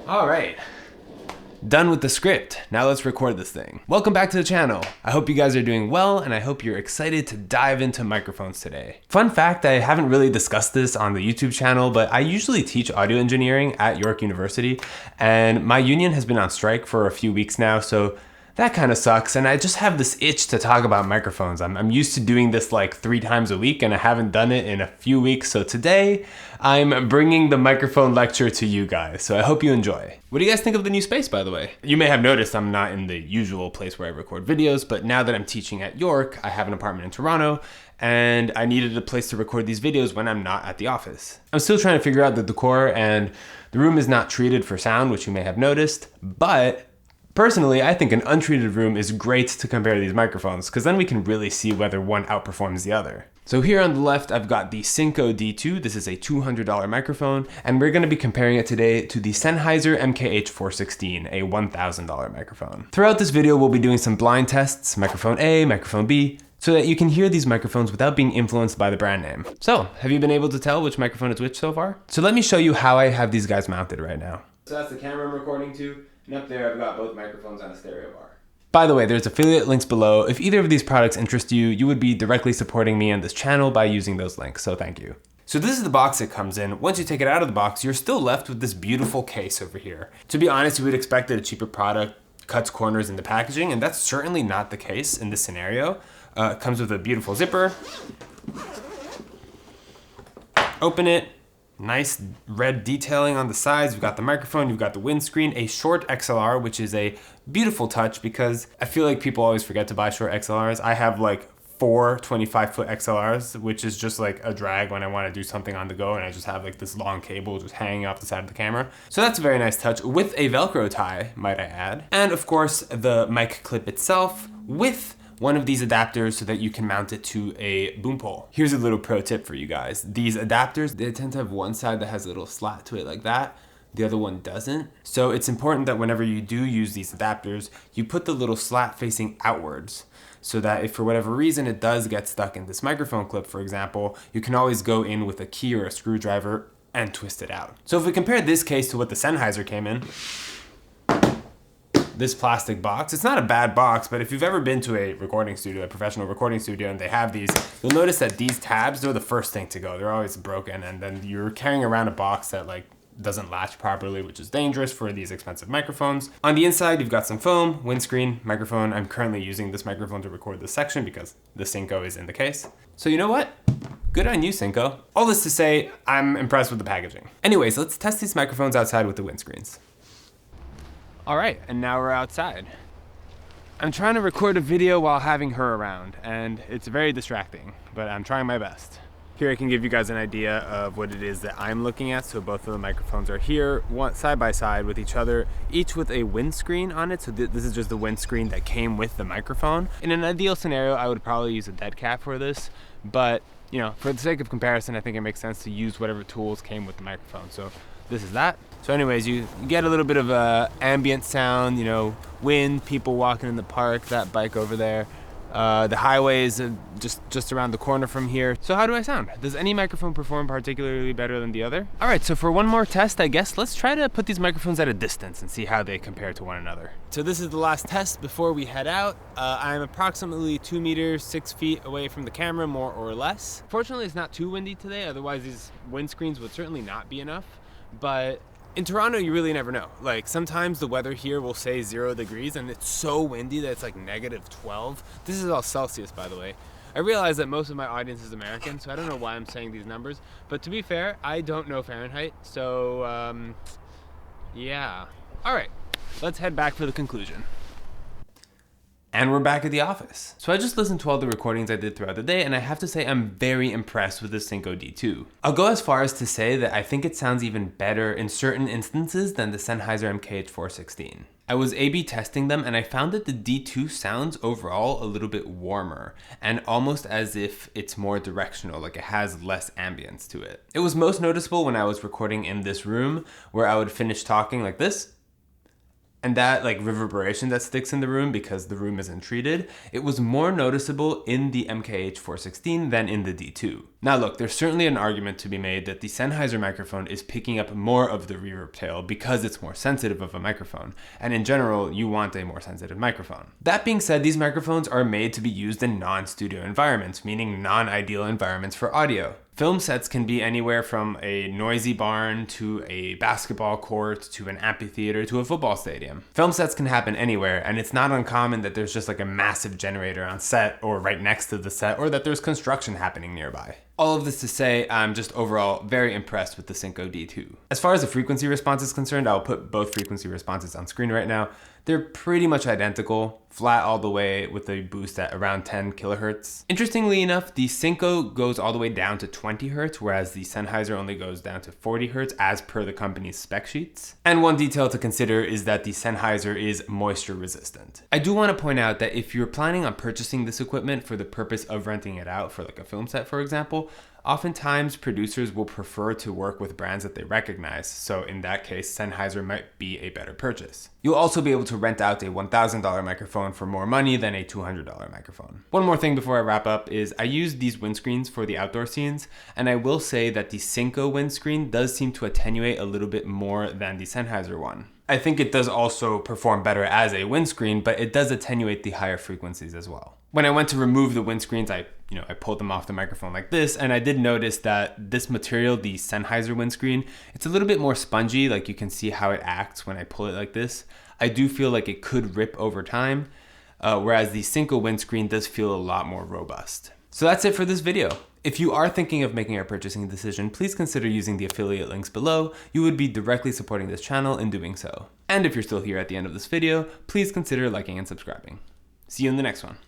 All right. Done with the script. Now let's record this thing. Welcome back to the channel. I hope you guys are doing well and I hope you're excited to dive into microphones today. Fun fact, I haven't really discussed this on the YouTube channel, but I usually teach audio engineering at York University and my union has been on strike for a few weeks now, so that kind of sucks, and I just have this itch to talk about microphones. I'm used to doing this like 3 times a week and I haven't done it in a few weeks, so today I'm bringing the microphone lecture to you guys, so I hope you enjoy. What do you guys think of the new space, by the way? You may have noticed I'm not in the usual place where I record videos, but now that I'm teaching at York, I have an apartment in Toronto, and I needed a place to record these videos when I'm not at the office. I'm still trying to figure out the decor, and the room is not treated for sound, which you may have noticed, but personally, I think an untreated room is great to compare these microphones because then we can really see whether one outperforms the other. So here on the left, I've got the Synco D2. This is a $200 microphone, and we're going to be comparing it today to the Sennheiser MKH416, a $1,000 microphone. Throughout this video, we'll be doing some blind tests, microphone A, microphone B, so that you can hear these microphones without being influenced by the brand name. So, have you been able to tell which microphone is which so far? So let me show you how I have these guys mounted right now. So that's the camera I'm recording to. And up there, I've got both microphones on a stereo bar. By the way, there's affiliate links below. If either of these products interest you, you would be directly supporting me and this channel by using those links, so thank you. So this is the box it comes in. Once you take it out of the box, you're still left with this beautiful case over here. To be honest, you would expect that a cheaper product cuts corners in the packaging, and that's certainly not the case in this scenario. It comes with a beautiful zipper. Open it. Nice red detailing on the sides. You've got the microphone, you've got the windscreen, a short XLR, which is a beautiful touch because I feel like people always forget to buy short XLRs. I have like 4 25-foot XLRs, which is just like a drag when I want to do something on the go and I just have like this long cable just hanging off the side of the camera. So that's a very nice touch with a Velcro tie, might I add. And of course, the mic clip itself with one of these adapters so that you can mount it to a boom pole. Here's a little pro tip for you guys. These adapters, they tend to have one side that has a little slat to it like that. The other one doesn't. So it's important that whenever you do use these adapters, you put the little slat facing outwards so that if for whatever reason it does get stuck in this microphone clip, for example, you can always go in with a key or a screwdriver and twist it out. So if we compare this case to what the Sennheiser came in, this plastic box. It's not a bad box, but if you've ever been to a recording studio, a professional recording studio, and they have these, you'll notice that these tabs, they're the first thing to go. They're always broken, and then you're carrying around a box that like doesn't latch properly, which is dangerous for these expensive microphones. On the inside, you've got some foam, windscreen, microphone. I'm currently using this microphone to record this section because the Synco is in the case. So you know what? Good on you, Synco. All this to say, I'm impressed with the packaging. Anyways, let's test these microphones outside with the windscreens. All right, and now we're outside. I'm trying to record a video while having her around, and it's very distracting, but I'm trying my best. Here I can give you guys an idea of what it is that I'm looking at. So both of the microphones are here, side by side with each other, each with a windscreen on it. So this is just the windscreen that came with the microphone. In an ideal scenario, I would probably use a dead cat for this, but you know, for the sake of comparison, I think it makes sense to use whatever tools came with the microphone. So this is that. So anyways, you get a little bit of ambient sound, you know, wind, people walking in the park, that bike over there. The highway is just around the corner from here. So how do I sound? Does any microphone perform particularly better than the other? All right, so for one more test, I guess, let's try to put these microphones at a distance and see how they compare to one another. So this is the last test before we head out. I'm approximately 2 meters, 6 feet away from the camera, more or less. Fortunately, it's not too windy today. Otherwise, these windscreens would certainly not be enough. But in Toronto, you really never know. Like sometimes the weather here will say 0 degrees and it's so windy that it's like -12. This is all Celsius, by the way. I realize that most of my audience is American, so I don't know why I'm saying these numbers. But to be fair, I don't know Fahrenheit. So yeah. All right, let's head back for the conclusion. And we're back at the office. So I just listened to all the recordings I did throughout the day, and I have to say I'm very impressed with the Synco D2. I'll go as far as to say that I think it sounds even better in certain instances than the Sennheiser MKH416. I was A/B testing them and I found that the D2 sounds overall a little bit warmer and almost as if it's more directional, like it has less ambience to it. It was most noticeable when I was recording in this room where I would finish talking like this, And that like reverberation that sticks in the room because the room isn't treated, it was more noticeable in the MKH416 than in the D2. Now look, there's certainly an argument to be made that the Sennheiser microphone is picking up more of the reverb tail because it's more sensitive of a microphone, and in general, you want a more sensitive microphone. That being said, these microphones are made to be used in non-studio environments, meaning non-ideal environments for audio. Film sets can be anywhere from a noisy barn to a basketball court to an amphitheater to a football stadium. Film sets can happen anywhere, and it's not uncommon that there's just like a massive generator on set or right next to the set, or that there's construction happening nearby. All of this to say, I'm just overall very impressed with the Synco D2. As far as the frequency response is concerned, I'll put both frequency responses on screen right now. They're pretty much identical, flat all the way with a boost at around 10 kilohertz. Interestingly enough, the Synco goes all the way down to 20 hertz, whereas the Sennheiser only goes down to 40 hertz as per the company's spec sheets. And one detail to consider is that the Sennheiser is moisture resistant. I do want to point out that if you're planning on purchasing this equipment for the purpose of renting it out for like a film set, for example, oftentimes producers will prefer to work with brands that they recognize, so in that case, Sennheiser might be a better purchase. You'll also be able to rent out a $1,000 microphone for more money than a $200 microphone. One more thing before I wrap up is I use these windscreens for the outdoor scenes, and I will say that the Synco windscreen does seem to attenuate a little bit more than the Sennheiser one. I think it does also perform better as a windscreen, but it does attenuate the higher frequencies as well. When I went to remove the windscreens, I pulled them off the microphone like this, and I did notice that this material, the Sennheiser windscreen, it's a little bit more spongy, like you can see how it acts when I pull it like this. I do feel like it could rip over time, whereas the Synco windscreen does feel a lot more robust. So that's it for this video. If you are thinking of making a purchasing decision, please consider using the affiliate links below. You would be directly supporting this channel in doing so. And if you're still here at the end of this video, please consider liking and subscribing. See you in the next one.